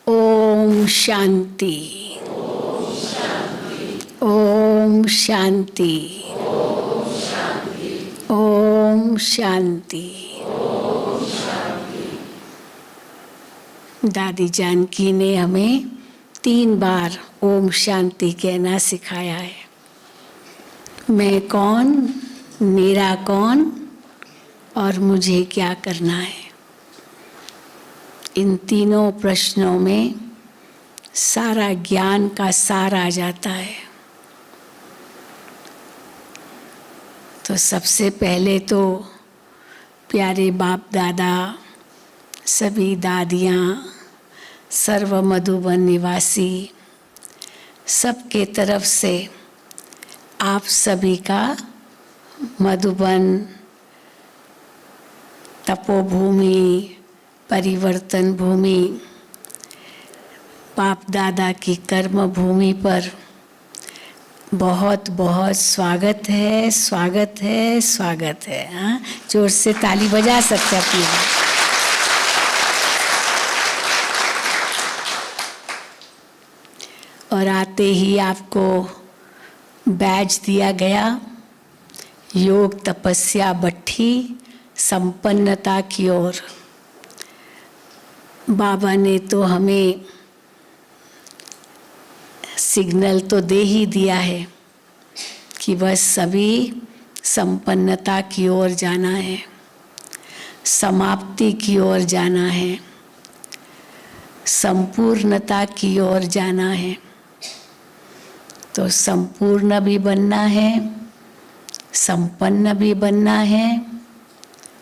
ओम शांति। ओम शांति। ओम शांति। दादी जानकी ने हमें 3 बार ओम शांति कहना सिखाया है। मैं कौन, मेरा कौन और मुझे क्या करना है। इन तीनों प्रश्नों में सारा ज्ञान का सार आ जाता है। तो सबसे पहले तो प्यारे बाप दादा, सभी दादियाँ, सर्व मधुबन निवासी, सबके तरफ से आप सभी का मधुबन तपोभूमि, परिवर्तन भूमि, बाप दादा की कर्म भूमि पर बहुत बहुत स्वागत है, स्वागत है, स्वागत है। हाँ, जोर से ताली बजा सकते हैं अपनी। और आते ही आपको बैज दिया गया, योग तपस्या भट्ठी संपन्नता की ओर। बाबा ने तो हमें सिग्नल तो दे ही दिया है कि बस सभी संपन्नता की ओर जाना है, समाप्ति की ओर जाना है, संपूर्णता की ओर जाना है। तो संपूर्ण भी बनना है, संपन्न भी बनना है,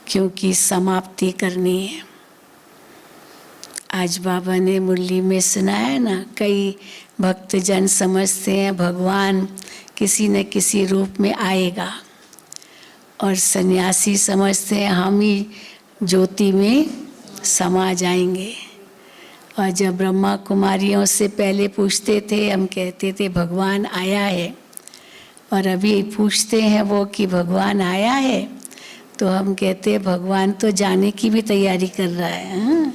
क्योंकि समाप्ति करनी है। आज बाबा ने मुरली में सुनाया ना, कई भक्तजन समझते हैं भगवान किसी न किसी रूप में आएगा, और सन्यासी समझते हैं हम ही ज्योति में समा जाएंगे। और जब ब्रह्मा कुमारियों से पहले पूछते थे, हम कहते थे भगवान आया है, और अभी पूछते हैं वो कि भगवान आया है, तो हम कहते हैं भगवान तो जाने की भी तैयारी कर रहा है। हाँ?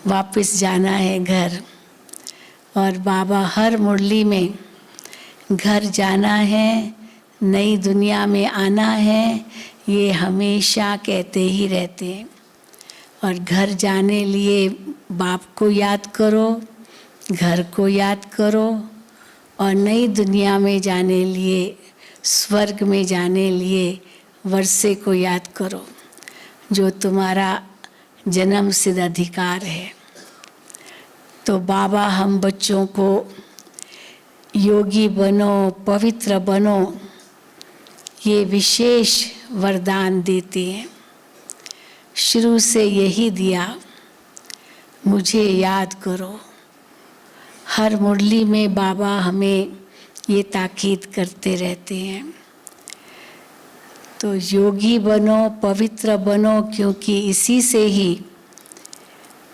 वापस जाना है घर। और बाबा हर मुरली में घर जाना है, नई दुनिया में आना है, ये हमेशा कहते ही रहते हैं। और घर जाने लिए बाप को याद करो, घर को याद करो, और नई दुनिया में जाने लिए, स्वर्ग में जाने लिए वर्षे को याद करो, जो तुम्हारा जन्म सिद्ध अधिकार है। तो बाबा हम बच्चों को योगी बनो, पवित्र बनो, ये विशेष वरदान देते हैं। शुरू से यही दिया, मुझे याद करो। हर मुरली में बाबा हमें ये ताकीद करते रहते हैं। तो योगी बनो, पवित्र बनो, क्योंकि इसी से ही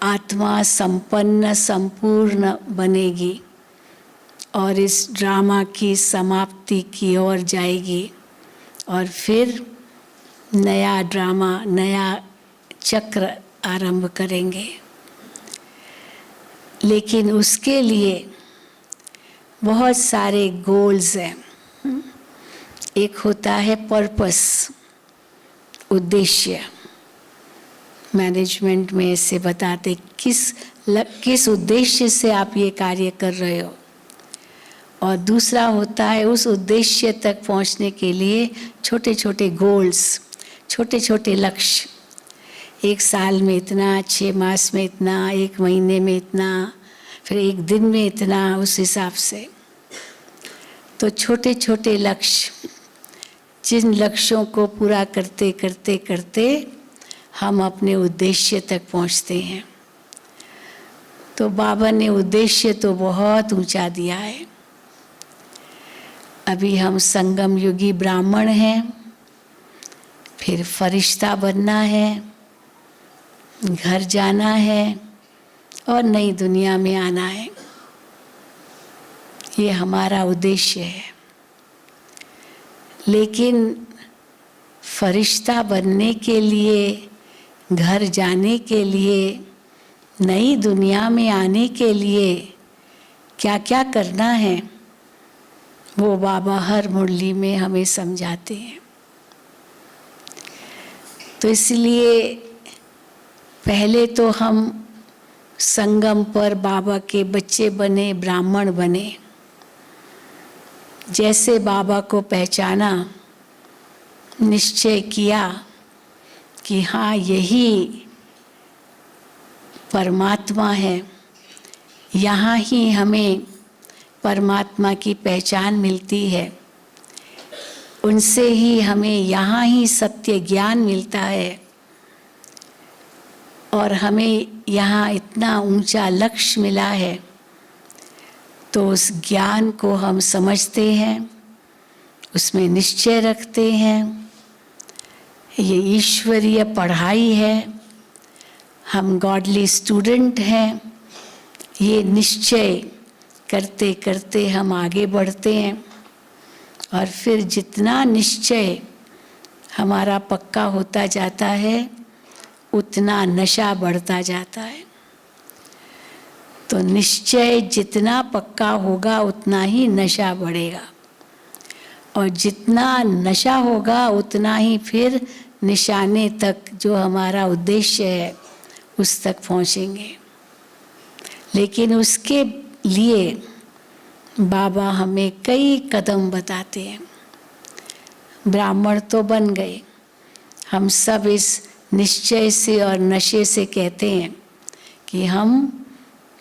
आत्मा संपन्न संपूर्ण बनेगी और इस ड्रामा की समाप्ति की ओर जाएगी। और फिर नया ड्रामा, नया चक्र आरंभ करेंगे। लेकिन उसके लिए बहुत सारे गोल्स हैं। एक होता है पर्पस, उद्देश्य। मैनेजमेंट में ऐसे बताते किस उद्देश्य से आप ये कार्य कर रहे हो। और दूसरा होता है उस उद्देश्य तक पहुंचने के लिए छोटे छोटे गोल्स, छोटे छोटे लक्ष्य। 1 साल में इतना, 6 मास में इतना, 1 महीने में इतना, फिर 1 दिन में इतना, उस हिसाब से। तो छोटे छोटे लक्ष्य, जिन लक्ष्यों को पूरा करते करते करते हम अपने उद्देश्य तक पहुंचते हैं। तो बाबा ने उद्देश्य तो बहुत ऊंचा दिया है। अभी हम संगम युगी ब्राह्मण हैं, फिर फरिश्ता बनना है, घर जाना है और नई दुनिया में आना है। ये हमारा उद्देश्य है। लेकिन फरिश्ता बनने के लिए, घर जाने के लिए, नई दुनिया में आने के लिए क्या क्या करना है वो बाबा हर मुरली में हमें समझाते हैं। तो इसलिए पहले तो हम संगम पर बाबा के बच्चे बने, ब्राह्मण बने। जैसे बाबा को पहचाना, निश्चय किया कि हाँ यही परमात्मा है, यहाँ ही हमें परमात्मा की पहचान मिलती है, उनसे ही हमें यहाँ ही सत्य ज्ञान मिलता है और हमें यहाँ इतना ऊंचा लक्ष्य मिला है। तो उस ज्ञान को हम समझते हैं, उसमें निश्चय रखते हैं। ये ईश्वरीय पढ़ाई है, हम गॉडली स्टूडेंट हैं। ये निश्चय करते करते हम आगे बढ़ते हैं और फिर जितना निश्चय हमारा पक्का होता जाता है उतना नशा बढ़ता जाता है। तो निश्चय जितना पक्का होगा उतना ही नशा बढ़ेगा और जितना नशा होगा उतना ही फिर निशाने तक, जो हमारा उद्देश्य है, उस तक पहुँचेंगे। लेकिन उसके लिए बाबा हमें कई कदम बताते हैं। ब्राह्मण तो बन गए, हम सब इस निश्चय से और नशे से कहते हैं कि हम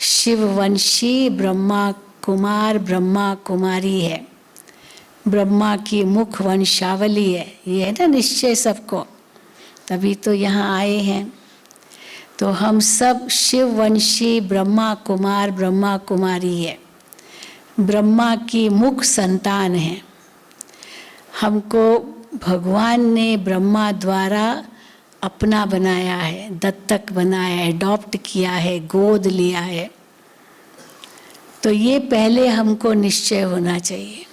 शिववंशी ब्रह्मा कुमार, ब्रह्मा कुमारी है। ब्रह्मा की मुख वंशावली है, ये है ना निश्चय सबको, तभी तो यहाँ आए हैं। तो हम सब शिववंशी ब्रह्मा कुमार, ब्रह्मा कुमारी है, ब्रह्मा की मुख संतान है। हमको भगवान ने ब्रह्मा द्वारा अपना बनाया है, दत्तक बनाया है, अडॉप्ट किया है, गोद लिया है। तो ये पहले हमको निश्चय होना चाहिए।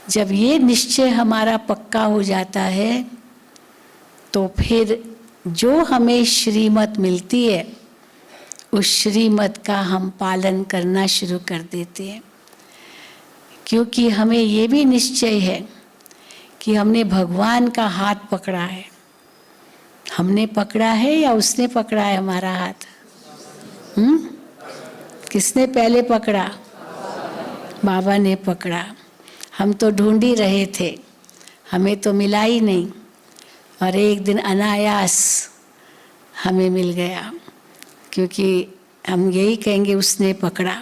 जब ये निश्चय हमारा पक्का हो जाता है तो फिर जो हमें श्रीमत मिलती है उस श्रीमत का हम पालन करना शुरू कर देते हैं, क्योंकि हमें ये भी निश्चय है कि हमने भगवान का हाथ पकड़ा है। हमने पकड़ा है या उसने पकड़ा है हमारा हाथ? किसने पहले पकड़ा? बाबा ने पकड़ा। हम तो ढूंढ ही रहे थे, हमें तो मिला ही नहीं, और एक दिन अनायास हमें मिल गया, क्योंकि हम यही कहेंगे उसने पकड़ा।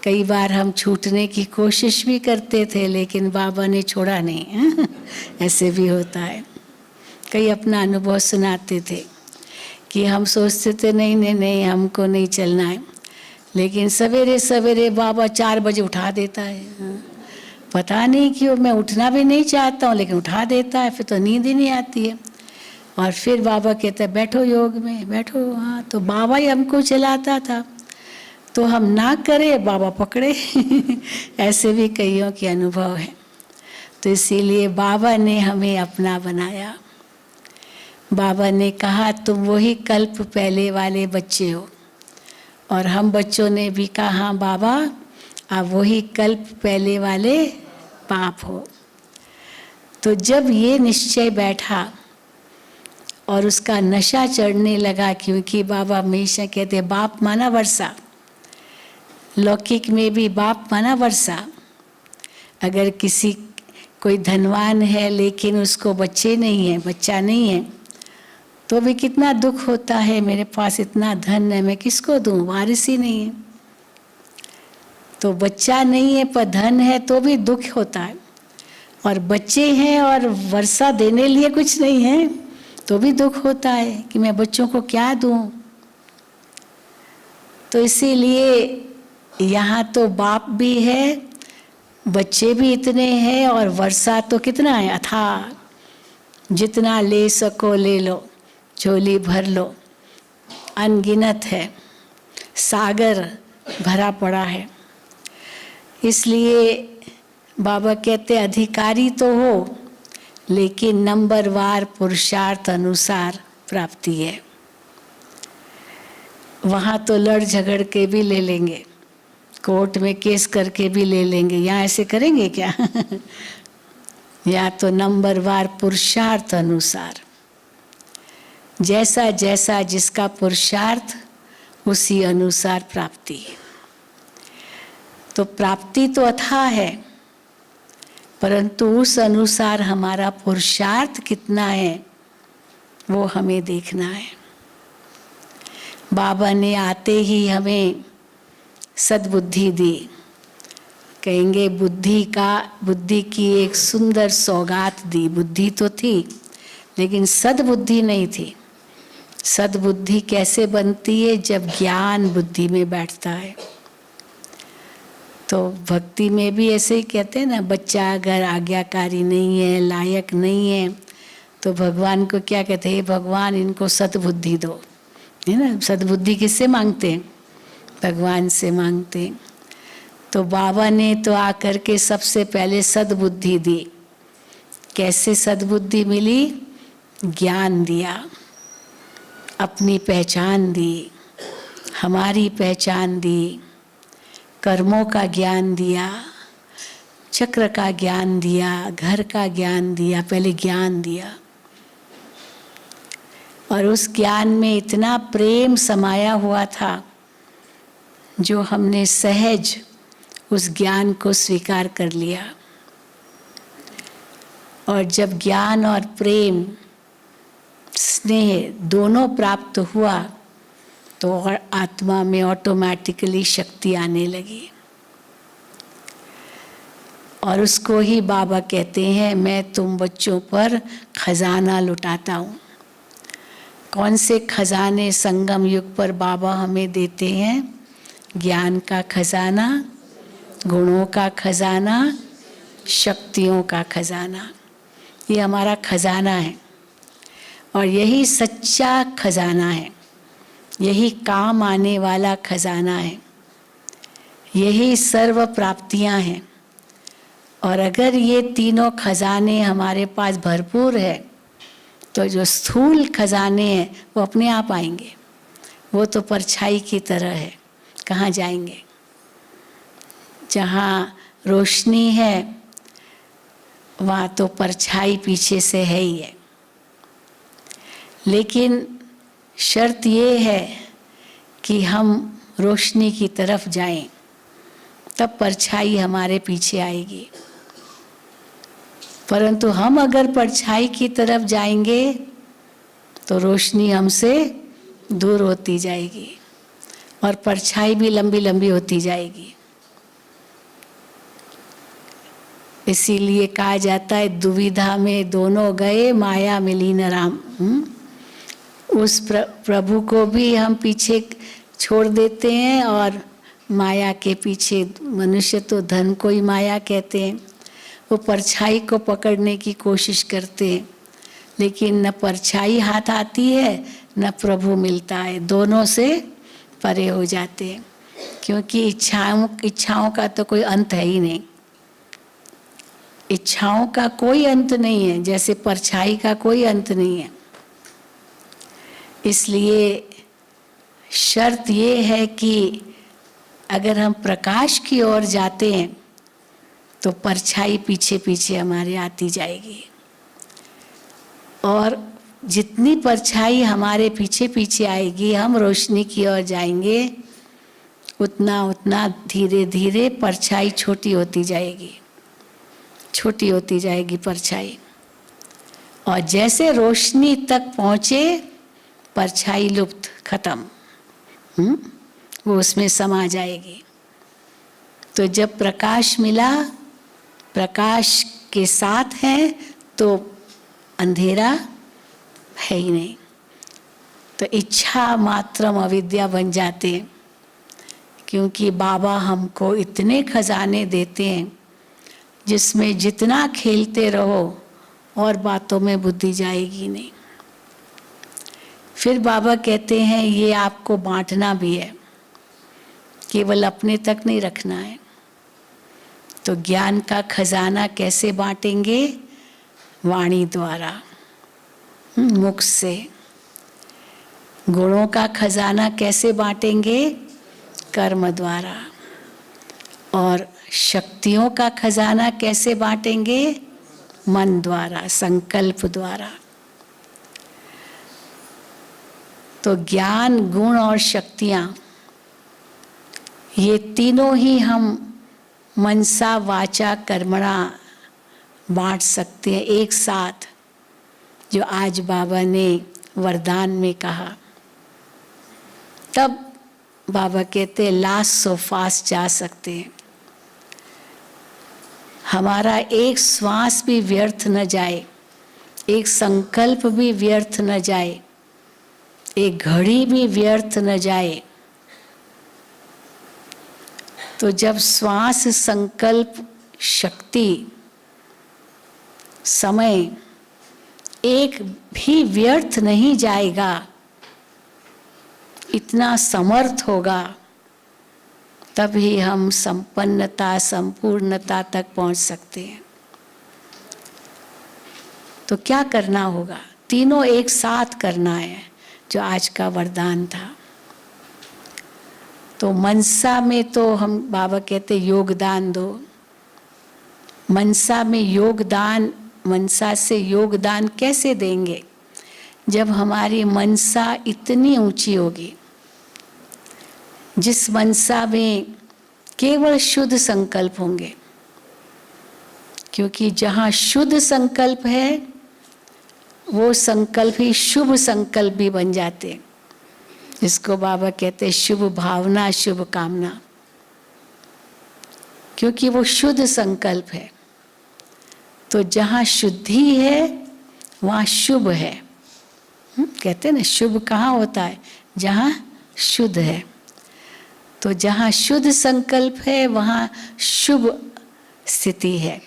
कई बार हम छूटने की कोशिश भी करते थे लेकिन बाबा ने छोड़ा नहीं। ऐसे भी होता है। कई अपना अनुभव सुनाते थे कि हम सोचते थे नहीं नहीं नहीं हमको नहीं चलना है, लेकिन सवेरे सवेरे बाबा 4 बजे उठा देता है। पता नहीं क्यों, मैं उठना भी नहीं चाहता हूँ लेकिन उठा देता है, फिर तो नींद ही नहीं आती है। और फिर बाबा कहता है बैठो योग में, बैठो। हाँ, तो बाबा ही हमको चलाता था, तो हम ना करें बाबा पकड़े। ऐसे भी कईयों के अनुभव है। तो इसीलिए बाबा ने हमें अपना बनाया। बाबा ने कहा तुम वही कल्प पहले वाले बच्चे हो, और हम बच्चों ने भी कहा हाँ बाबा आप वही कल्प पहले वाले बाप हो। तो जब ये निश्चय बैठा और उसका नशा चढ़ने लगा, क्योंकि बाबा हमेशा कहते बाप माना वर्षा, लौकिक में भी बाप माना वर्षा। अगर किसी कोई धनवान है लेकिन उसको बच्चे नहीं है, बच्चा नहीं है, तो भी कितना दुख होता है, मेरे पास इतना धन है मैं किसको दूं, वारिस ही नहीं है। तो बच्चा नहीं है पर धन है तो भी दुख होता है, और बच्चे हैं और वर्षा देने लिए कुछ नहीं है तो भी दुख होता है कि मैं बच्चों को क्या दूं। तो इसीलिए यहाँ तो बाप भी है, बच्चे भी इतने हैं, और वर्षा तो कितना है अथाह, जितना ले सको ले लो, झोली भर लो, अनगिनत है, सागर भरा पड़ा है। इसलिए बाबा कहते अधिकारी तो हो, लेकिन नंबरवार पुरुषार्थ अनुसार प्राप्ति है। वहाँ तो लड़ झगड़ के भी ले लेंगे, कोर्ट में केस करके भी ले लेंगे, यहाँ ऐसे करेंगे क्या? या तो नंबरवार पुरुषार्थ अनुसार, जैसा जैसा जिसका पुरुषार्थ उसी अनुसार प्राप्ति। तो प्राप्ति तो अथाह है, परंतु उस अनुसार हमारा पुरुषार्थ कितना है वो हमें देखना है। बाबा ने आते ही हमें सद्बुद्धि दी। कहेंगे बुद्धि की एक सुंदर सौगात दी। बुद्धि तो थी लेकिन सद्बुद्धि नहीं थी। सद्बुद्धि कैसे बनती है? जब ज्ञान बुद्धि में बैठता है। तो भक्ति में भी ऐसे ही कहते हैं ना, बच्चा अगर आज्ञाकारी नहीं है, लायक नहीं है, तो भगवान को क्या कहते हैं? भगवान इनको सद्बुद्धि दो, है ना। सद्बुद्धि किससे मांगते हैं? भगवान से मांगते हैं। तो बाबा ने तो आकर के सबसे पहले सद्बुद्धि दी। कैसे सद्बुद्धि मिली? ज्ञान दिया, अपनी पहचान दी, हमारी पहचान दी, कर्मों का ज्ञान दिया, चक्र का ज्ञान दिया, घर का ज्ञान दिया। पहले ज्ञान दिया और उस ज्ञान में इतना प्रेम समाया हुआ था जो हमने सहज उस ज्ञान को स्वीकार कर लिया। और जब ज्ञान और प्रेम, स्नेह दोनों प्राप्त हुआ तो और आत्मा में ऑटोमेटिकली शक्ति आने लगी। और उसको ही बाबा कहते हैं, मैं तुम बच्चों पर खजाना लुटाता हूँ। कौन से खजाने संगम युग पर बाबा हमें देते हैं? ज्ञान का खजाना, गुणों का खजाना, शक्तियों का खजाना। ये हमारा खजाना है और यही सच्चा खजाना है, यही काम आने वाला खजाना है, यही सर्व प्राप्तियां हैं। और अगर ये तीनों खजाने हमारे पास भरपूर है तो जो स्थूल खजाने हैं वो अपने आप आएंगे। वो तो परछाई की तरह है, कहाँ जाएंगे? जहाँ रोशनी है वहाँ तो परछाई पीछे से है ही है। लेकिन शर्त ये है कि हम रोशनी की तरफ जाएं, तब परछाई हमारे पीछे आएगी। परंतु हम अगर परछाई की तरफ जाएंगे तो रोशनी हमसे दूर होती जाएगी और परछाई भी लंबी लंबी होती जाएगी। इसीलिए कहा जाता है, दुविधा में दोनों गए, माया मिली न राम। उस प्रभु को भी हम पीछे छोड़ देते हैं और माया के पीछे, मनुष्य तो धन को ही माया कहते हैं, वो परछाई को पकड़ने की कोशिश करते हैं, लेकिन न परछाई हाथ आती है न प्रभु मिलता है, दोनों से परे हो जाते हैं। क्योंकि इच्छाओं का तो कोई अंत है ही नहीं। इच्छाओं का कोई अंत नहीं है, जैसे परछाई का कोई अंत नहीं है। इसलिए शर्त ये है कि अगर हम प्रकाश की ओर जाते हैं तो परछाई पीछे पीछे हमारे आती जाएगी, और जितनी परछाई हमारे पीछे पीछे आएगी, हम रोशनी की ओर जाएंगे, उतना उतना धीरे धीरे परछाई छोटी होती जाएगी, छोटी होती जाएगी परछाई। और जैसे रोशनी तक पहुँचे परछाई लुप्त, खत्म, वो उसमें समा जाएगी। तो जब प्रकाश मिला, प्रकाश के साथ है तो अंधेरा है ही नहीं। तो इच्छा मात्रम अविद्या बन जाते हैं, क्योंकि बाबा हमको इतने खजाने देते हैं जिसमें जितना खेलते रहो और बातों में बुद्धि जाएगी नहीं। फिर बाबा कहते हैं ये आपको बांटना भी है, केवल अपने तक नहीं रखना है। तो ज्ञान का खजाना कैसे बांटेंगे? वाणी द्वारा, मुख से। गुणों का खजाना कैसे बांटेंगे? कर्म द्वारा। और शक्तियों का खजाना कैसे बांटेंगे? मन द्वारा, संकल्प द्वारा। तो ज्ञान, गुण और शक्तियां, ये तीनों ही हम मनसा वाचा कर्मणा बांट सकते हैं एक साथ, जो आज बाबा ने वरदान में कहा। तब बाबा कहते लास्ट सो फास्ट जा सकते हैं। हमारा एक श्वास भी व्यर्थ न जाए, एक संकल्प भी व्यर्थ न जाए, एक घड़ी भी व्यर्थ न जाए। तो जब श्वास, संकल्प, शक्ति, समय एक भी व्यर्थ नहीं जाएगा, इतना समर्थ होगा, तभी हम संपन्नता, संपूर्णता तक पहुंच सकते हैं। तो क्या करना होगा? तीनों एक साथ करना है, जो आज का वरदान था। तो मनसा में तो हम बाबा कहते योगदान दो। मनसा में योगदान, मनसा से योगदान कैसे देंगे? जब हमारी मनसा इतनी ऊंची होगी, जिस मनसा में केवल शुद्ध संकल्प होंगे। क्योंकि जहाँ शुद्ध संकल्प है, वो संकल्प ही शुभ संकल्प भी बन जाते हैं, जिसको बाबा कहते हैं शुभ भावना, शुभ कामना। क्योंकि वो शुद्ध संकल्प है। तो जहाँ शुद्धि है वहाँ शुभ है। कहते हैं ना, शुभ कहाँ होता है? जहाँ शुद्ध है। तो जहाँ शुद्ध संकल्प है वहाँ शुभ स्थिति है,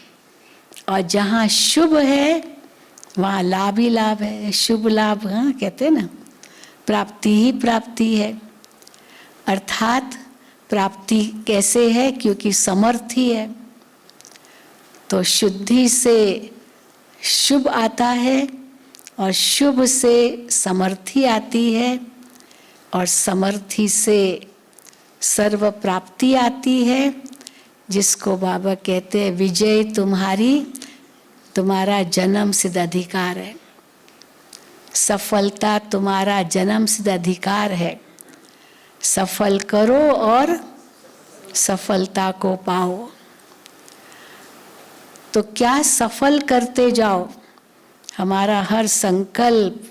और जहाँ शुभ है वहाँ लाभ ही लाभ है, शुभ लाभ। हाँ, कहते हैं ना, प्राप्ति ही प्राप्ति है। अर्थात प्राप्ति कैसे है? क्योंकि समर्थ ही है। तो शुद्धि से शुभ आता है, और शुभ से समर्थी आती है, और समर्थी से सर्व प्राप्ति आती है, जिसको बाबा कहते हैं विजय तुम्हारा जन्म सिद्ध अधिकार है। सफलता तुम्हारा जन्म सिद्ध अधिकार है। सफल करो और सफलता को पाओ। तो क्या सफल करते जाओ। हमारा हर संकल्प,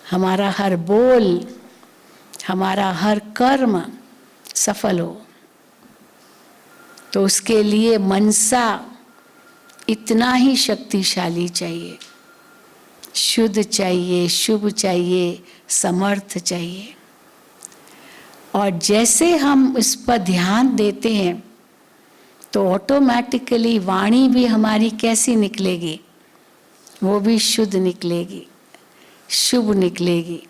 हमारा हर बोल, हमारा हर कर्म सफल हो। तो उसके लिए मनसा इतना ही शक्तिशाली चाहिए, शुद्ध चाहिए, शुभ चाहिए, समर्थ चाहिए। और जैसे हम इस पर ध्यान देते हैं, तो ऑटोमेटिकली वाणी भी हमारी कैसी निकलेगी? वो भी शुद्ध निकलेगी, शुभ निकलेगी।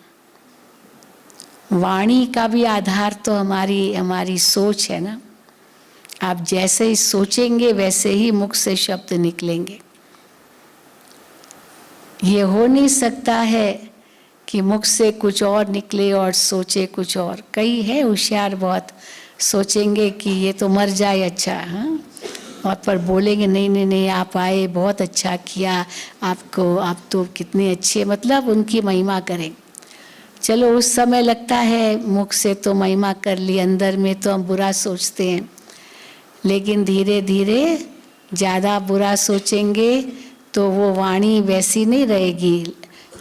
वाणी का भी आधार तो हमारी सोच है ना। आप जैसे ही सोचेंगे वैसे ही मुख से शब्द निकलेंगे। ये हो नहीं सकता है कि मुख से कुछ और निकले और सोचे कुछ और। कई है होशियार बहुत, सोचेंगे कि ये तो मर जाए अच्छा, हाँ, और पर बोलेंगे नहीं नहीं नहीं आप आए, बहुत अच्छा किया, आप तो कितने अच्छे, मतलब उनकी महिमा करें। चलो उस समय लगता है मुख से तो महिमा कर ली, अंदर में तो हम बुरा सोचते हैं। लेकिन धीरे धीरे ज़्यादा बुरा सोचेंगे तो वो वाणी वैसी नहीं रहेगी,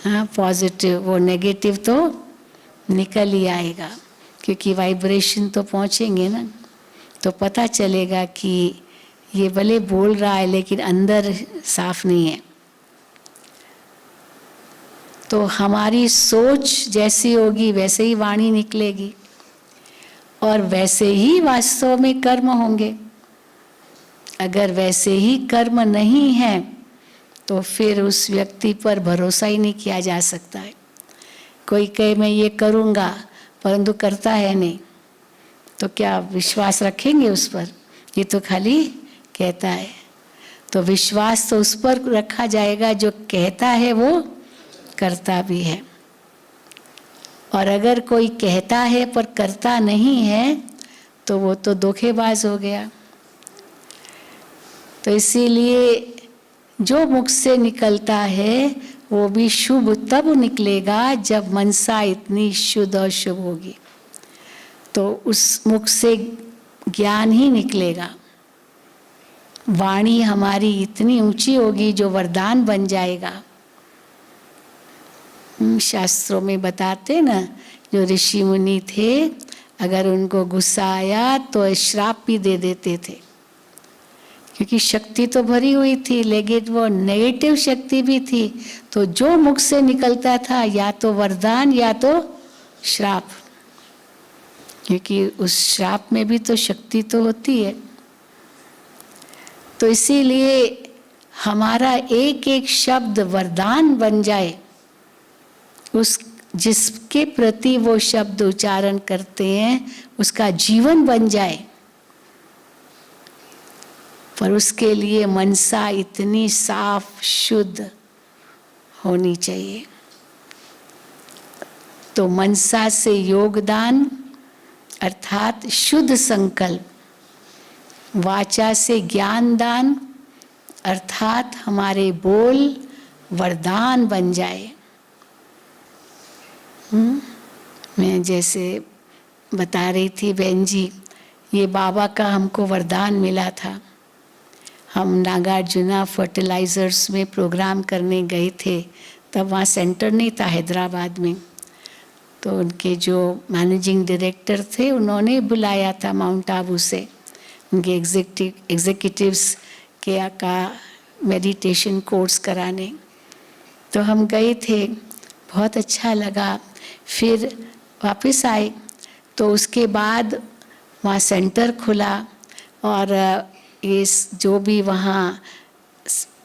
हाँ, पॉजिटिव, वो नेगेटिव तो निकल ही आएगा। क्योंकि वाइब्रेशन तो पहुँचेंगे ना, तो पता चलेगा कि ये भले बोल रहा है लेकिन अंदर साफ नहीं है। तो हमारी सोच जैसी होगी वैसे ही वाणी निकलेगी, और वैसे ही वास्तव में कर्म होंगे। अगर वैसे ही कर्म नहीं है तो फिर उस व्यक्ति पर भरोसा ही नहीं किया जा सकता है। कोई कहे मैं ये करूँगा, परंतु करता है नहीं, तो क्या विश्वास रखेंगे उस पर? ये तो खाली कहता है। तो विश्वास तो उस पर रखा जाएगा जो कहता है वो करता भी है। और अगर कोई कहता है पर करता नहीं है तो वो तो धोखेबाज हो गया। तो इसीलिए जो मुख से निकलता है वो भी शुभ तब निकलेगा जब मनसा इतनी शुद्ध और शुभ होगी। तो उस मुख से ज्ञान ही निकलेगा। वाणी हमारी इतनी ऊंची होगी जो वरदान बन जाएगा। शास्त्रों में बताते ना, जो ऋषि मुनि थे अगर उनको गुस्सा आया तो श्राप भी दे देते थे, क्योंकि शक्ति तो भरी हुई थी लेकिन वो नेगेटिव शक्ति भी थी। तो जो मुख से निकलता था या तो वरदान या तो श्राप, क्योंकि उस श्राप में भी तो शक्ति तो होती है। तो इसीलिए हमारा एक एक शब्द वरदान बन जाए, उस जिसके प्रति वो शब्द उच्चारण करते हैं उसका जीवन बन जाए। पर उसके लिए मनसा इतनी साफ शुद्ध होनी चाहिए। तो मनसा से योगदान अर्थात शुद्ध संकल्प, वाचा से ज्ञान दान अर्थात हमारे बोल वरदान बन जाए। मैं जैसे बता रही थी बहन जी, ये बाबा का हमको वरदान मिला था। हम नागार्जुना फर्टिलाइजर्स में प्रोग्राम करने गए थे, तब वहाँ सेंटर नहीं था हैदराबाद में। तो उनके जो मैनेजिंग डायरेक्टर थे उन्होंने बुलाया था माउंट आबू से, उनके एग्जीक्यूटिव्स के का मेडिटेशन कोर्स कराने। तो हम गए थे, बहुत अच्छा लगा। फिर वापस आए तो उसके बाद वहाँ सेंटर खुला और ये जो भी वहाँ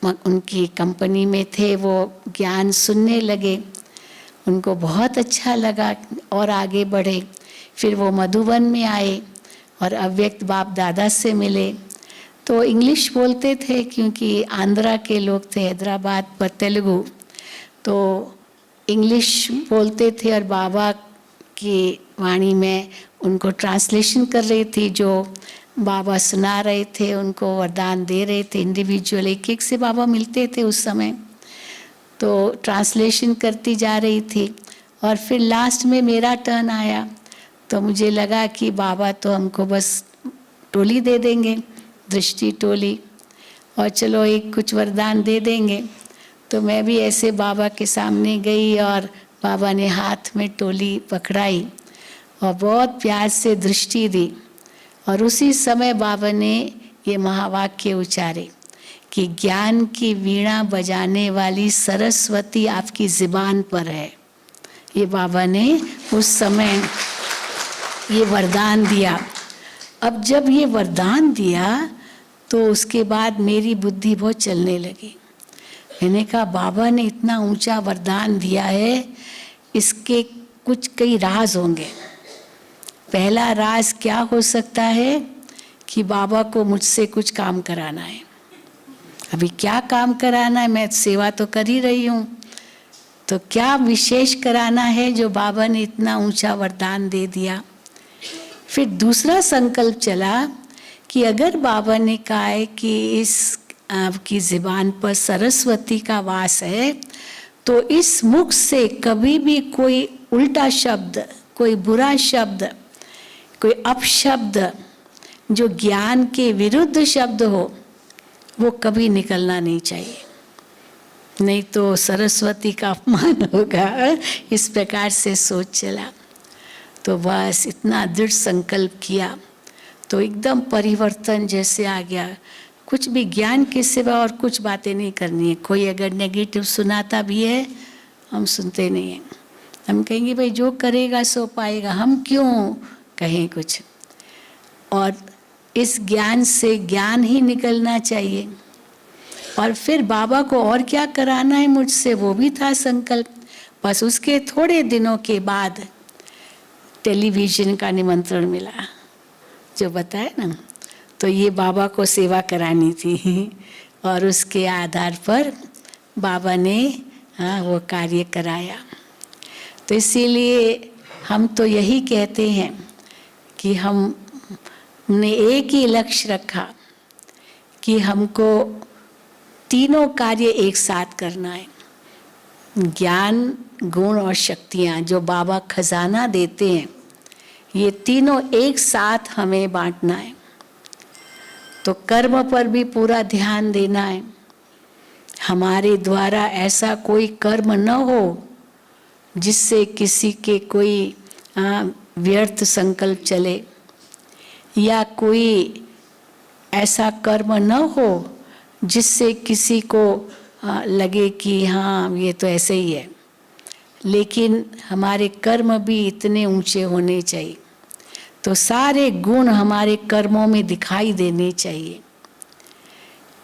उनकी कंपनी में थे वो ज्ञान सुनने लगे, उनको बहुत अच्छा लगा और आगे बढ़े। फिर वो मधुबन में आए और अव्यक्त बाप दादा से मिले। तो इंग्लिश बोलते थे क्योंकि आंध्रा के लोग थे हैदराबाद, पर तेलुगु, तो इंग्लिश बोलते थे और बाबा की वाणी में उनको ट्रांसलेशन कर रही थी। जो बाबा सुना रहे थे उनको वरदान दे रहे थे, इंडिविजुअल एक एक से बाबा मिलते थे उस समय। तो ट्रांसलेशन करती जा रही थी और फिर लास्ट में मेरा टर्न आया। तो मुझे लगा कि बाबा तो हमको बस टोली दे देंगे, दृष्टि टोली, और चलो एक कुछ वरदान दे देंगे। तो मैं भी ऐसे बाबा के सामने गई और बाबा ने हाथ में टोली पकड़ाई और बहुत प्यार से दृष्टि दी। और उसी समय बाबा ने ये महावाक्य उच्चारे कि ज्ञान की वीणा बजाने वाली सरस्वती आपकी ज़ुबान पर है। ये बाबा ने उस समय ये वरदान दिया। अब जब ये वरदान दिया तो उसके बाद मेरी बुद्धि बहुत चलने लगी। मैंने कहा बाबा ने इतना ऊंचा वरदान दिया है, इसके कुछ कई राज होंगे। पहला राज क्या हो सकता है कि बाबा को मुझसे कुछ काम कराना है। अभी क्या काम कराना है, मैं सेवा तो कर ही रही हूँ, तो क्या विशेष कराना है जो बाबा ने इतना ऊंचा वरदान दे दिया। फिर दूसरा संकल्प चला कि अगर बाबा ने कहा है कि इस आपकी ज़ुबान पर सरस्वती का वास है, तो इस मुख से कभी भी कोई उल्टा शब्द, कोई बुरा शब्द, कोई अपशब्द जो ज्ञान के विरुद्ध शब्द हो वो कभी निकलना नहीं चाहिए, नहीं तो सरस्वती का अपमान होगा। इस प्रकार से सोच चला। तो बस इतना दृढ़ संकल्प किया तो एकदम परिवर्तन जैसे आ गया। कुछ भी ज्ञान के सिवा और कुछ बातें नहीं करनी है। कोई अगर नेगेटिव सुनाता भी है हम सुनते नहीं हैं। हम कहेंगे भाई जो करेगा सो पाएगा, हम क्यों कहें कुछ। और इस ज्ञान से ज्ञान ही निकलना चाहिए। और फिर बाबा को और क्या कराना है मुझसे वो भी था संकल्प। बस उसके थोड़े दिनों के बाद टेलीविज़न का निमंत्रण मिला जो बताया ना, तो ये बाबा को सेवा करानी थी और उसके आधार पर बाबा ने वो कार्य कराया। तो इसीलिए हम तो यही कहते हैं कि हमने एक ही लक्ष्य रखा कि हमको तीनों कार्य एक साथ करना है। ज्ञान, गुण और शक्तियाँ जो बाबा खजाना देते हैं, ये तीनों एक साथ हमें बांटना है। तो कर्म पर भी पूरा ध्यान देना है। हमारे द्वारा ऐसा कोई कर्म न हो जिससे किसी के कोई व्यर्थ संकल्प चले, या कोई ऐसा कर्म न हो जिससे किसी को लगे कि हाँ ये तो ऐसे ही है। लेकिन हमारे कर्म भी इतने ऊंचे होने चाहिए, तो सारे गुण हमारे कर्मों में दिखाई देने चाहिए।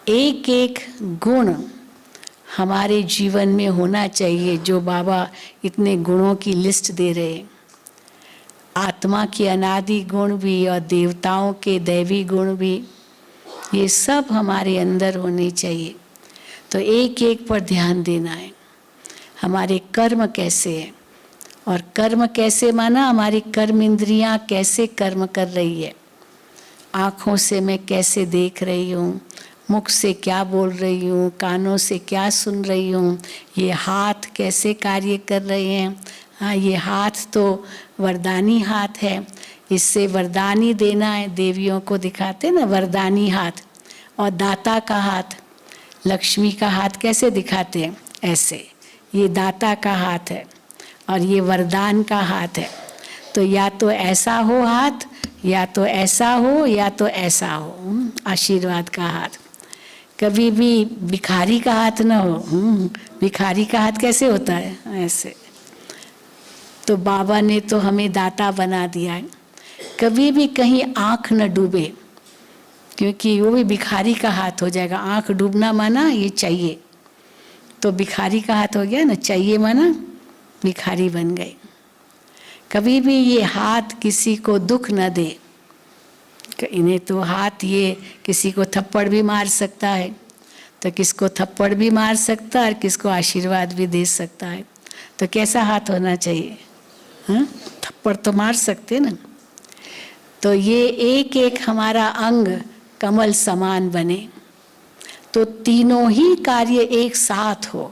एक एक गुण हमारे जीवन में होना चाहिए, जो बाबा इतने गुणों की लिस्ट दे रहे हैं। आत्मा के अनादि गुण भी और देवताओं के दैवी गुण भी, ये सब हमारे अंदर होने चाहिए। तो एक एक पर ध्यान देना है। हमारे कर्म कैसे हैं, और कर्म कैसे माना, हमारी कर्म इंद्रियां कैसे कर्म कर रही है। आँखों से मैं कैसे देख रही हूँ, मुख से क्या बोल रही हूँ, कानों से क्या सुन रही हूँ, ये हाथ कैसे कार्य कर रहे हैं। हाँ, ये हाथ तो वरदानी हाथ है, इससे वरदानी देना है। देवियों को दिखाते ना वरदानी हाथ, और दाता का हाथ, लक्ष्मी का हाथ कैसे दिखाते हैं, ऐसे। ये दाता का हाथ है और ये वरदान का हाथ है। तो या तो ऐसा हो हाथ, या तो ऐसा हो, या तो ऐसा हो, आशीर्वाद का हाथ। कभी भी भिखारी का हाथ ना हो। भिखारी का हाथ कैसे होता है, ऐसे। तो बाबा ने तो हमें दाता बना दिया है। कभी भी कहीं आँख न डूबे, क्योंकि वो भी भिखारी का हाथ हो जाएगा। आँख डूबना माना ये चाहिए, तो भिखारी का हाथ हो गया ना, चाहिए माना भिखारी बन गए। कभी भी ये हाथ किसी को दुख न दे। इन्हें तो हाथ ये किसी को थप्पड़ भी मार सकता है, तो किसको थप्पड़ भी मार सकता है और किसको आशीर्वाद भी दे सकता है। तो कैसा हाथ होना चाहिए, हाँ? थप्पड़ तो मार सकते ना। तो ये एक एक हमारा अंग कमल समान बने, तो तीनों ही कार्य एक साथ हो,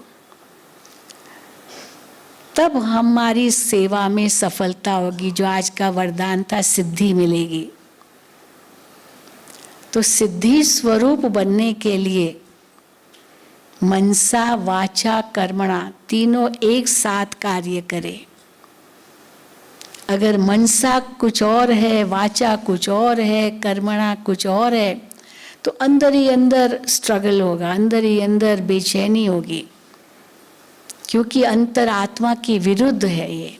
तब हमारी सेवा में सफलता होगी। जो आज का वरदान था, सिद्धि मिलेगी। तो सिद्धि स्वरूप बनने के लिए मनसा वाचा कर्मणा तीनों एक साथ कार्य करे। अगर मनसा कुछ और है, वाचा कुछ और है, कर्मणा कुछ और है, तो अंदर ही अंदर स्ट्रगल होगा, अंदर ही अंदर बेचैनी होगी, क्योंकि अंतरात्मा की विरुद्ध है ये।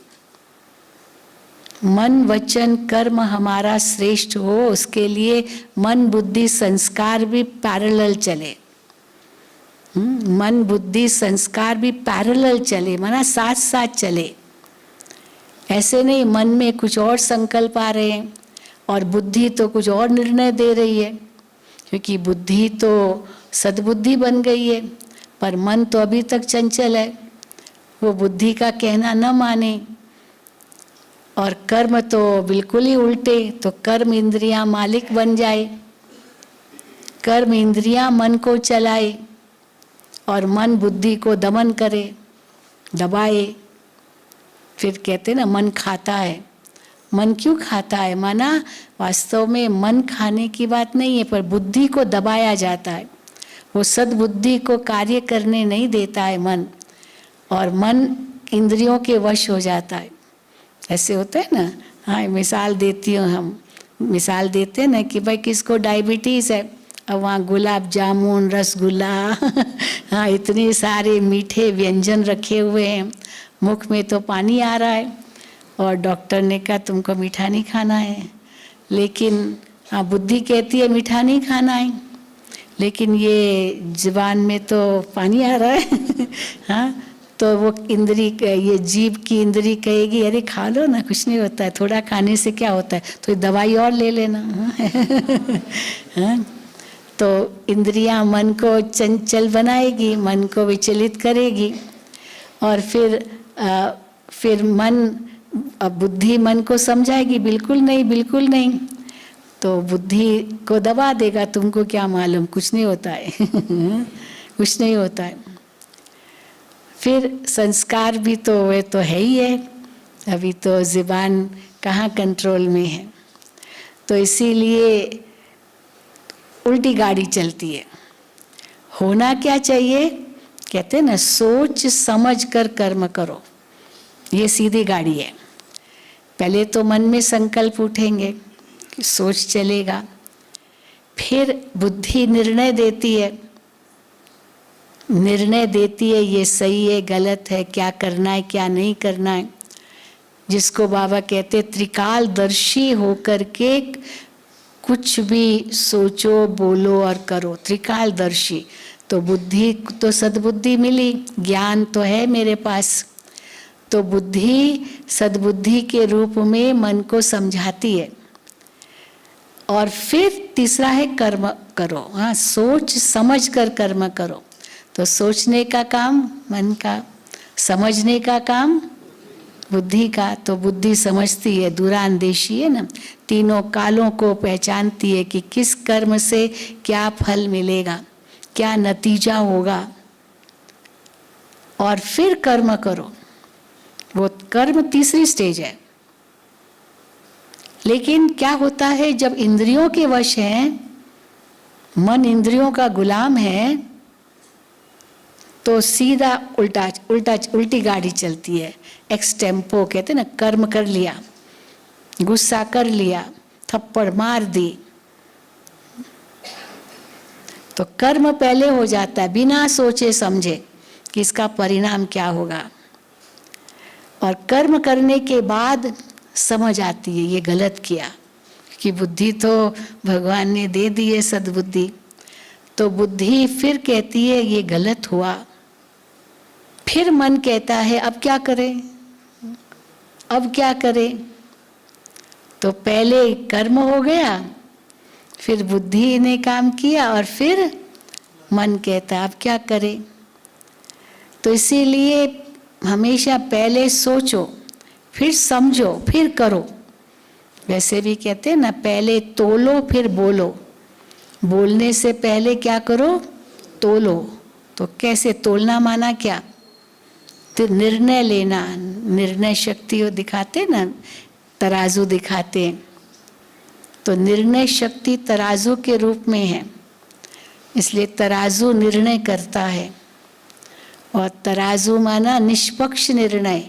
मन वचन कर्म हमारा श्रेष्ठ हो, उसके लिए मन बुद्धि संस्कार भी पैरेलल चले। मन बुद्धि संस्कार भी पैरेलल चले, माना साथ साथ चले। ऐसे नहीं मन में कुछ और संकल्प आ रहे हैं और बुद्धि तो कुछ और निर्णय दे रही है, क्योंकि बुद्धि तो सद्बुद्धि बन गई है, पर मन तो अभी तक चंचल है, वो बुद्धि का कहना न माने। और कर्म तो बिल्कुल ही उल्टे, तो कर्म इंद्रियां मालिक बन जाए, कर्म इंद्रियां मन को चलाए और मन बुद्धि को दमन करे, दबाए। फिर कहते ना मन खाता है। मन क्यों खाता है, माना वास्तव में मन खाने की बात नहीं है, पर बुद्धि को दबाया जाता है। वो सद्बुद्धि को कार्य करने नहीं देता है मन, और मन इंद्रियों के वश हो जाता है। ऐसे होता है ना। हाँ, मिसाल देती हूँ, हम मिसाल देते हैं ना कि भाई किसको डायबिटीज़ है, अब वहाँ गुलाब जामुन, रसगुल्ला हाँ, इतने सारे मीठे व्यंजन रखे हुए हैं, मुख में तो पानी आ रहा है, और डॉक्टर ने कहा तुमको मीठा नहीं खाना है। लेकिन हाँ, बुद्धि कहती है मीठा नहीं खाना है, लेकिन ये ज़ुबान में तो पानी आ रहा है हाँ, तो वो इंद्री, ये जीभ की इंद्री कहेगी अरे खा लो ना, कुछ नहीं होता है, थोड़ा खाने से क्या होता है, तो दवाई और ले लेना। हाँ? तो इंद्रियां मन को चंचल बनाएगी, मन को विचलित करेगी, और फिर बुद्धि मन को समझाएगी बिल्कुल नहीं, बिल्कुल नहीं, तो बुद्धि को दबा देगा, तुमको क्या मालूम, कुछ नहीं होता है। कुछ नहीं होता है। फिर संस्कार भी तो वे तो है ही है, अभी तो ज़ुबान कहाँ कंट्रोल में है, तो इसीलिए उल्टी गाड़ी चलती है। होना क्या चाहिए, कहते हैं ना, सोच समझ कर कर्म करो, ये सीधी गाड़ी है। पहले तो मन में संकल्प उठेंगे कि सोच चलेगा, फिर बुद्धि निर्णय देती है, ये सही है गलत है, क्या करना है क्या नहीं करना है, जिसको बाबा कहते त्रिकालदर्शी होकर के कुछ भी सोचो बोलो और करो। त्रिकालदर्शी तो बुद्धि तो सद्बुद्धि मिली, ज्ञान तो है मेरे पास, तो बुद्धि सद्बुद्धि के रूप में मन को समझाती है। और फिर तीसरा है कर्म करो। हाँ, सोच समझ कर कर्म करो। तो सोचने का काम मन का, समझने का काम बुद्धि का। तो बुद्धि समझती है, दूरांदेशी है ना, तीनों कालों को पहचानती है कि किस कर्म से क्या फल मिलेगा, क्या नतीजा होगा, और फिर कर्म करो। वो कर्म तीसरी स्टेज है। लेकिन क्या होता है जब इंद्रियों के वश है, मन इंद्रियों का गुलाम है, तो सीधा उल्टी गाड़ी चलती है। एक्सटेम्पो कहते हैं ना, कर्म कर लिया, गुस्सा कर लिया, थप्पड़ मार दी, तो कर्म पहले हो जाता है बिना सोचे समझे कि इसका परिणाम क्या होगा। और कर्म करने के बाद समझ आती है ये गलत किया, कि बुद्धि तो भगवान ने दे दी है सद्बुद्धि। तो बुद्धि फिर कहती है ये गलत हुआ, फिर मन कहता है अब क्या करें, अब क्या करें। तो पहले कर्म हो गया, फिर बुद्धि ने काम किया, और फिर मन कहता अब क्या करें। तो इसीलिए हमेशा पहले सोचो, फिर समझो, फिर करो। वैसे भी कहते हैं ना, पहले तोलो फिर बोलो। बोलने से पहले क्या करो, तोलो। तो कैसे तोलना, माना क्या, तो निर्णय लेना, निर्णय शक्ति वो दिखाते ना, तराजू दिखाते, तो निर्णय शक्ति तराजू के रूप में है, इसलिए तराजू निर्णय करता है। और तराजू माना निष्पक्ष निर्णय।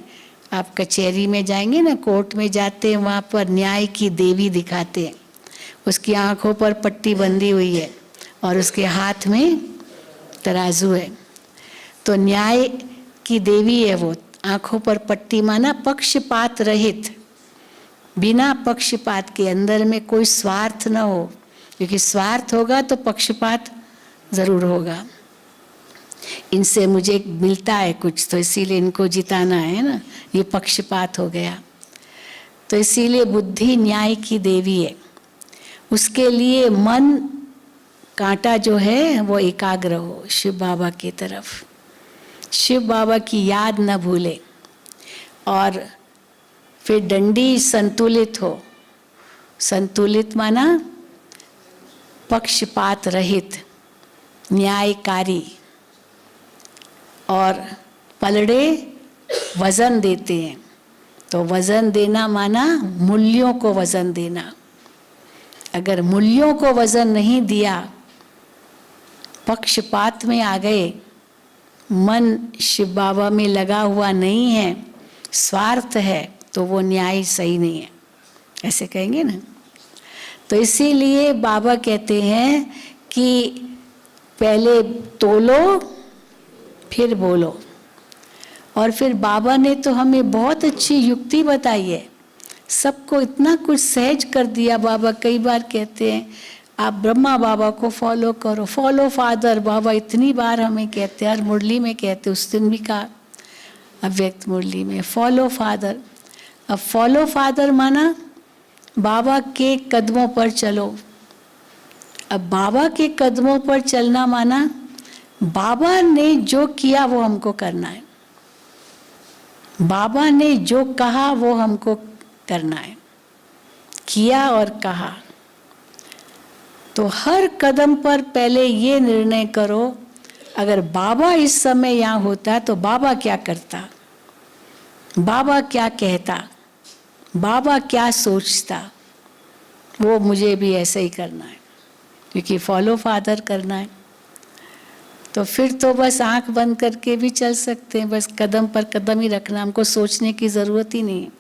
आप कचहरी में जाएंगे ना, कोर्ट में जाते हैं, वहाँ पर न्याय की देवी दिखाते हैं, उसकी आंखों पर पट्टी बंधी हुई है और उसके हाथ में तराजू है। तो न्याय की देवी है वो, आंखों पर पट्टी माना पक्षपात रहित, बिना पक्षपात के, अंदर में कोई स्वार्थ न हो, क्योंकि स्वार्थ होगा तो पक्षपात जरूर होगा। इनसे मुझे मिलता है कुछ, तो इसीलिए इनको जिताना है ना, ये पक्षपात हो गया। तो इसीलिए बुद्धि न्याय की देवी है। उसके लिए मन कांटा जो है वो एकाग्र हो शिव बाबा की तरफ, शिव बाबा की याद न भूले। और फिर डंडी संतुलित हो, संतुलित माना पक्षपात रहित, न्यायकारी। और पलड़े वजन देते हैं, तो वजन देना माना मूल्यों को वजन देना। अगर मूल्यों को वजन नहीं दिया, पक्षपात में आ गए, मन शिव बाबा में लगा हुआ नहीं है, स्वार्थ है, तो वो न्याय सही नहीं है, ऐसे कहेंगे ना। तो इसीलिए बाबा कहते हैं कि पहले तोलो फिर बोलो। और फिर बाबा ने तो हमें बहुत अच्छी युक्ति बताई है, सबको इतना कुछ सहज कर दिया। बाबा कई बार कहते हैं आप ब्रह्मा बाबा को फॉलो करो, फॉलो फादर, बाबा इतनी बार हमें कहते हैं, हर मुरली में कहते, उस दिन भी कहा अव्यक्त मुरली में, फॉलो फादर। अब फॉलो फादर माना बाबा के कदमों पर चलो। अब बाबा के कदमों पर चलना माना बाबा ने जो किया वो हमको करना है, बाबा ने जो कहा वो हमको करना है, किया और कहा। तो हर कदम पर पहले ये निर्णय करो, अगर बाबा इस समय यहाँ होता तो बाबा क्या करता, बाबा क्या कहता, बाबा क्या सोचता, वो मुझे भी ऐसे ही करना है, क्योंकि फॉलो फादर करना है। तो फिर तो बस आंख बंद करके भी चल सकते हैं, बस कदम पर कदम ही रखना, हमको सोचने की ज़रूरत ही नहीं है,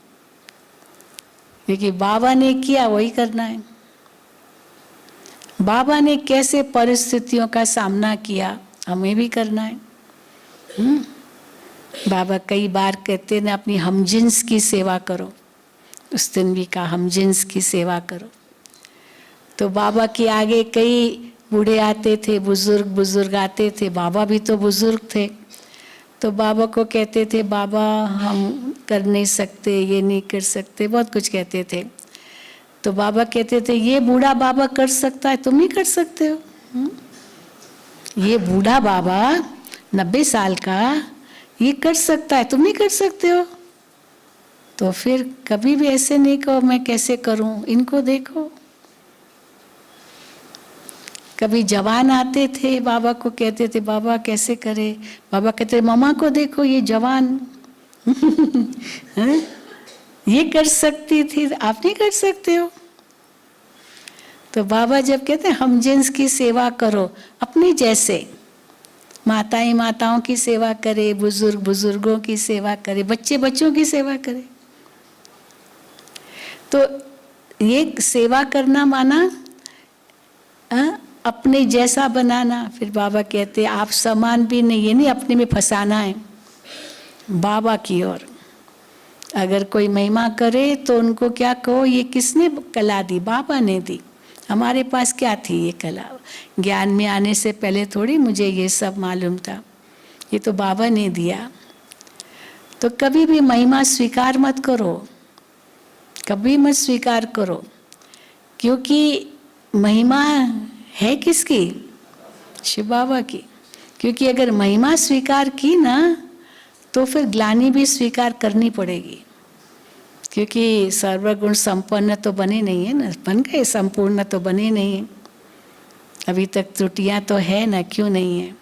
क्योंकि बाबा ने किया वही करना है। बाबा ने कैसे परिस्थितियों का सामना किया हमें भी करना है। बाबा कई बार कहते हैं ना, अपनी हमजिन्स की सेवा करो। उस दिन भी कहा हमजिन्स की सेवा करो। तो बाबा के आगे कई बूढ़े आते थे, बुजुर्ग आते थे, बाबा भी तो बुजुर्ग थे। तो बाबा को कहते थे, बाबा हम कर नहीं सकते, ये नहीं कर सकते, बहुत कुछ कहते थे। तो बाबा कहते थे, ये बूढ़ा बाबा कर सकता है, तुम नहीं कर सकते हो। ये बूढ़ा बाबा 90 साल का ये कर सकता है, तुम नहीं कर सकते हो। तो फिर कभी भी ऐसे नहीं कहो मैं कैसे करूं, इनको देखो। कभी जवान आते थे, बाबा को कहते थे बाबा कैसे करे, बाबा कहते मम्मा को देखो ये जवान ये कर सकती थी, आप नहीं कर सकते हो। तो बाबा जब कहते हैं हम जिन्स की सेवा करो, अपने जैसे माताएं माताओं की सेवा करे, बुजुर्ग बुजुर्गों की सेवा करे, बच्चे बच्चों की सेवा करे। तो ये सेवा करना माना अपने जैसा बनाना। फिर बाबा कहते आप समान भी नहीं, ये नहीं अपने में फंसाना है, बाबा की ओर। अगर कोई महिमा करे तो उनको क्या कहो, ये किसने कला दी, बाबा ने दी, हमारे पास क्या थी ये कला, ज्ञान में आने से पहले थोड़ी मुझे ये सब मालूम था, ये तो बाबा ने दिया। तो कभी भी महिमा स्वीकार मत करो, कभी मत स्वीकार करो, क्योंकि महिमा है किसकी, शिव बाबा की। क्योंकि अगर महिमा स्वीकार की ना तो फिर ग्लानि भी स्वीकार करनी पड़ेगी, क्योंकि सर्वगुण संपन्न तो बने नहीं है ना, बन गए संपूर्ण तो बने नहीं है, अभी तक त्रुटियां तो है ना, क्यों नहीं है।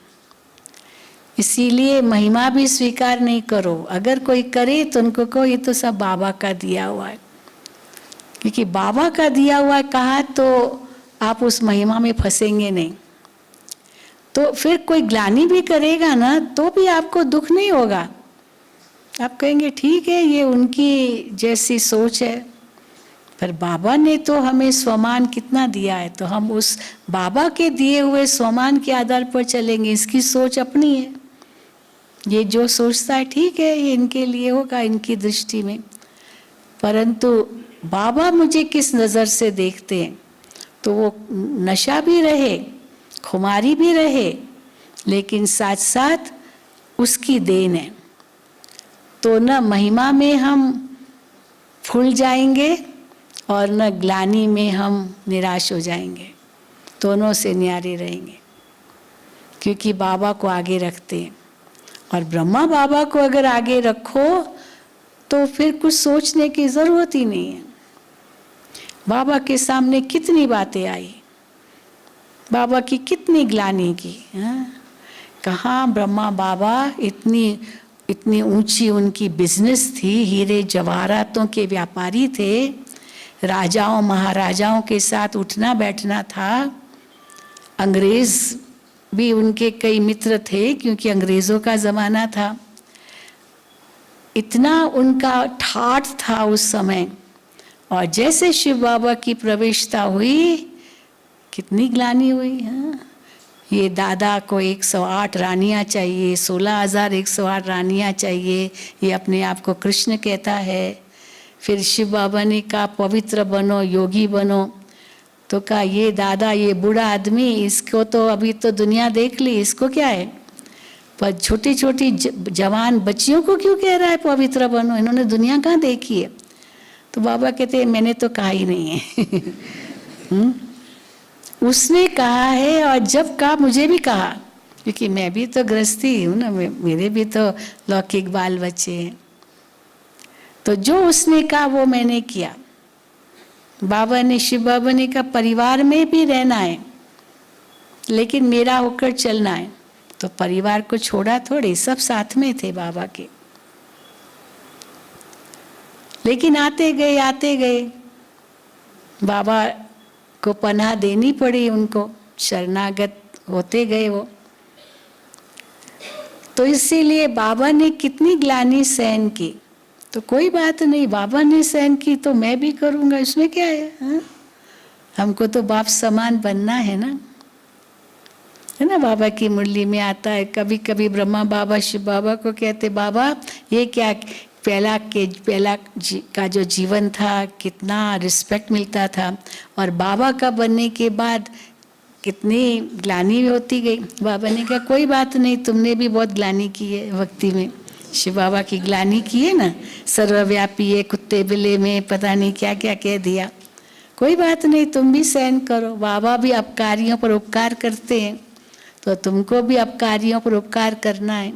इसीलिए महिमा भी स्वीकार नहीं करो। अगर कोई करे तो उनको कहो ये तो सब बाबा का दिया हुआ है, क्योंकि बाबा का दिया हुआ है कहा तो आप उस महिमा में फंसेंगे नहीं। तो फिर कोई ग्लानि भी करेगा ना तो भी आपको दुख नहीं होगा, आप कहेंगे ठीक है ये उनकी जैसी सोच है, पर बाबा ने तो हमें स्वमान कितना दिया है, तो हम उस बाबा के दिए हुए स्वमान के आधार पर चलेंगे। इसकी सोच अपनी है, ये जो सोचता है ठीक है, ये इनके लिए होगा इनकी दृष्टि में, परंतु बाबा मुझे किस नज़र से देखते हैं, तो वो नशा भी रहे, खुमारी भी रहे, लेकिन साथ साथ उसकी देन है। तो न महिमा में हम फूल जाएंगे और न ग्लानि में हम निराश हो जाएंगे, दोनों से न्यारे रहेंगे, क्योंकि बाबा को आगे रखते हैं। और ब्रह्मा बाबा को अगर आगे रखो तो फिर कुछ सोचने की ज़रूरत ही नहीं है। बाबा के सामने कितनी बातें आई, बाबा की कितनी ग्लानि की, कहाँ ब्रह्मा बाबा इतनी ऊंची उनकी बिजनेस थी, हीरे जवाहरातों के व्यापारी थे, राजाओं महाराजाओं के साथ उठना बैठना था, अंग्रेज भी उनके कई मित्र थे क्योंकि अंग्रेज़ों का ज़माना था, इतना उनका ठाठ था उस समय। और जैसे शिव बाबा की प्रवेशता हुई कितनी ग्लानि हुई। ये दादा को 108 रानियाँ चाहिए, 16,108 रानियाँ चाहिए, ये अपने आप को कृष्ण कहता है। फिर शिव बाबा ने कहा पवित्र बनो, योगी बनो, तो कहा ये दादा ये बूढ़ा आदमी, इसको तो अभी तो दुनिया देख ली, इसको क्या है। पर छोटी छोटी जवान बच्चियों को क्यों कह रहा है पवित्र बनो? इन्होंने दुनिया कहाँ देखी है? तो बाबा कहते हैं मैंने तो कहा ही नहीं है। उसने कहा है, और जब कहा मुझे भी कहा, क्योंकि मैं भी तो गृहस्थी हूँ ना, मेरे भी तो लौकिक बाल बच्चे हैं। तो जो उसने कहा वो मैंने किया। बाबा ने, शिव बाबा ने कहा परिवार में भी रहना है लेकिन मेरा होकर चलना है। तो परिवार को छोड़ा थोड़े, सब साथ में थे बाबा के। लेकिन आते गए बाबा को पनाह देनी पड़ी, उनको शरणागत होते गए वो। तो इसीलिए बाबा ने कितनी ग्लानि सहन की। तो कोई बात नहीं, बाबा ने सहन की तो मैं भी करूँगा, इसमें क्या है? हा? हमको तो बाप समान बनना है ना, है ना। बाबा की मुरली में आता है, कभी कभी ब्रह्मा बाबा शिव बाबा को कहते, बाबा ये क्या, पहला का जो जीवन था कितना रिस्पेक्ट मिलता था, और बाबा का बनने के बाद कितनी ग्लानि होती गई। बाबा ने कहा कोई बात नहीं, तुमने भी बहुत ग्लानि की है भक्ति में। शिव बाबा की ग्लानि की है ना, सर्वव्यापी है, कुत्ते बिल्ले में पता नहीं क्या क्या कह दिया। कोई बात नहीं, तुम भी सहन करो। बाबा भी अपकारियों पर उपकार करते हैं, तो तुमको भी अपकारियों पर उपकार करना है।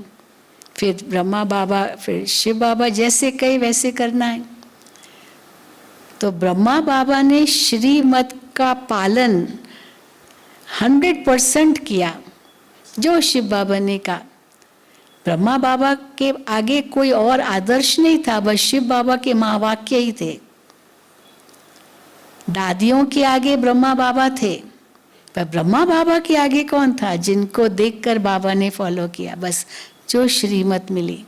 फिर ब्रह्मा बाबा, फिर शिव बाबा जैसे कहे वैसे करना है। तो ब्रह्मा बाबा ने श्रीमत का पालन 100% किया, जो शिव बाबा ने कहा। ब्रह्मा बाबा के आगे कोई और आदर्श नहीं था, बस शिव बाबा के महावाक्य ही थे। दादियों के आगे ब्रह्मा बाबा थे, पर ब्रह्मा बाबा के आगे कौन था? जिनको देखकर बाबा ने फॉलो किया, बस जो श्रीमत मिली।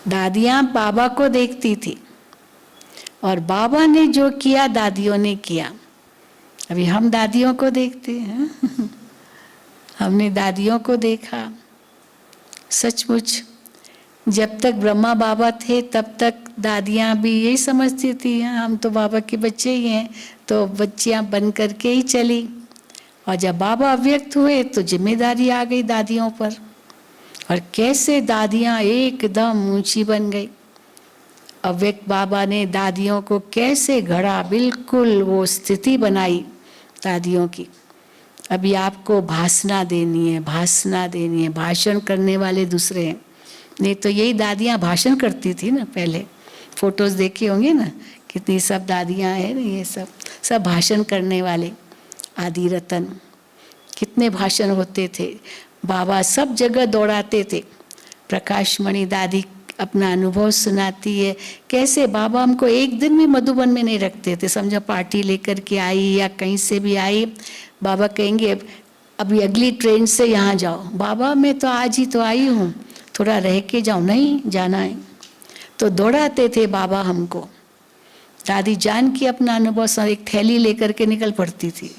दादियां बाबा को देखती थी और बाबा ने जो किया दादियों ने किया। अभी हम दादियों को देखते हैं, हमने दादियों को देखा। सचमुच जब तक ब्रह्मा बाबा थे तब तक दादियां भी यही समझती थी, हम तो बाबा के बच्चे ही हैं, तो बच्चियां बन करके ही चली। और जब बाबा अव्यक्त हुए तो जिम्मेदारी आ गई दादियों पर, और कैसे दादियां एकदम ऊंची बन गई। अव्यक्त बाबा ने दादियों को कैसे गढ़ा, बिल्कुल वो स्थिति बनाई दादियों की। अभी आपको भाषणा देनी है, भाषण करने वाले दूसरे हैं। नहीं तो यही दादियां भाषण करती थी ना पहले, फोटोज देखे होंगे ना, कितनी सब दादियां हैं ना, ये सब भाषण करने वाले। आदि रतन, कितने भाषण होते थे, बाबा सब जगह दौड़ाते थे। प्रकाश मणि दादी अपना अनुभव सुनाती है, कैसे बाबा हमको एक दिन भी मधुबन में नहीं रखते थे। समझो पार्टी लेकर के आई या कहीं से भी आई, बाबा कहेंगे अभी अगली ट्रेन से यहाँ जाओ। बाबा मैं तो आज ही तो आई हूँ, थोड़ा रह के जाओ, नहीं जाना है। तो दौड़ाते थे बाबा हमको। दादी जान की अपना अनुभव एक थैली लेकर के निकल पड़ती थी।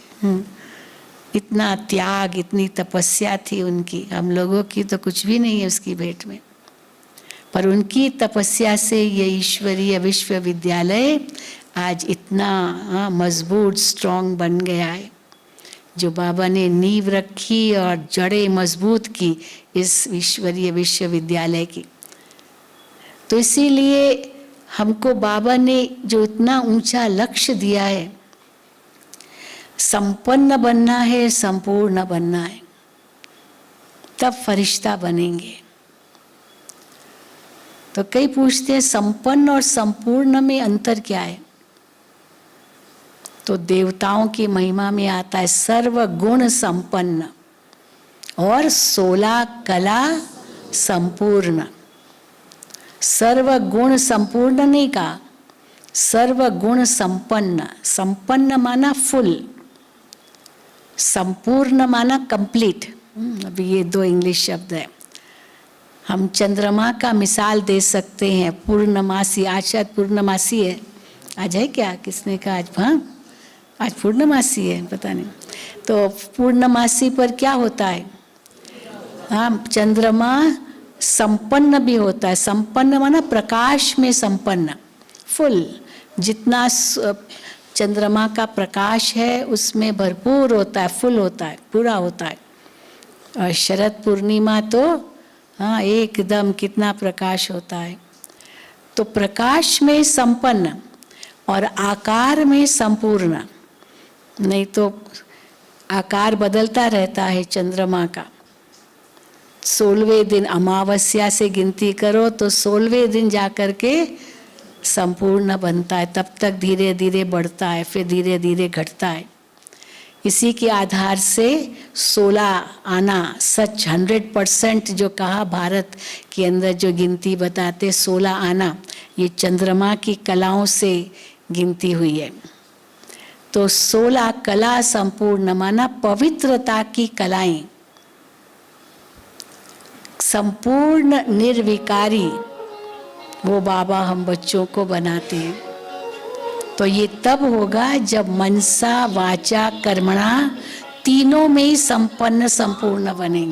इतना त्याग, इतनी तपस्या थी उनकी। हम लोगों की तो कुछ भी नहीं है उसकी भेंट में, पर उनकी तपस्या से ये ईश्वरीय विश्वविद्यालय आज इतना मजबूत स्ट्रॉन्ग बन गया है। जो बाबा ने नींव रखी और जड़ें मजबूत की इस ईश्वरीय विश्वविद्यालय की। तो इसीलिए हमको बाबा ने जो इतना ऊंचा लक्ष्य दिया है, संपन्न बनना है, संपूर्ण बनना है, तब फरिश्ता बनेंगे। तो कई पूछते हैं संपन्न और संपूर्ण में अंतर क्या है? तो देवताओं की महिमा में आता है सर्व गुण संपन्न और 16 कला संपूर्ण। सर्व गुण संपूर्ण नहीं कहा, सर्व गुण संपन्न। संपन्न माना फुल, संपूर्ण माना कंप्लीट। अभी ये दो इंग्लिश शब्द है। हम चंद्रमा का मिसाल दे सकते हैं, पूर्णमासी। आज शायद पूर्णमासी है, आज है क्या? किसने कहा आज? हाँ, आज पूर्णमासी है, पता नहीं। तो पूर्णमासी पर क्या होता है? हाँ, चंद्रमा संपन्न भी होता है। संपन्न माना प्रकाश में संपन्न, फुल। जितना चंद्रमा का प्रकाश है उसमें भरपूर होता है, फुल होता है, पूरा होता है। और शरद पूर्णिमा तो हाँ एकदम कितना प्रकाश होता है। तो प्रकाश में संपन्न और आकार में संपूर्ण, नहीं तो आकार बदलता रहता है चंद्रमा का। 16वें दिन अमावस्या से गिनती करो तो 16वें दिन जाकर के संपूर्ण बनता है, तब तक धीरे धीरे बढ़ता है, फिर धीरे धीरे घटता है। इसी के आधार से 16 आना सच 100% जो कहा भारत के अंदर जो गिनती बताते 16 आना, ये चंद्रमा की कलाओं से गिनती हुई है। तो 16 कला संपूर्ण माना पवित्रता की कलाएं, संपूर्ण निर्विकारी वो बाबा हम बच्चों को बनाते हैं। तो ये तब होगा जब मनसा वाचा कर्मणा तीनों में ही संपन्न संपूर्ण बनेंगे।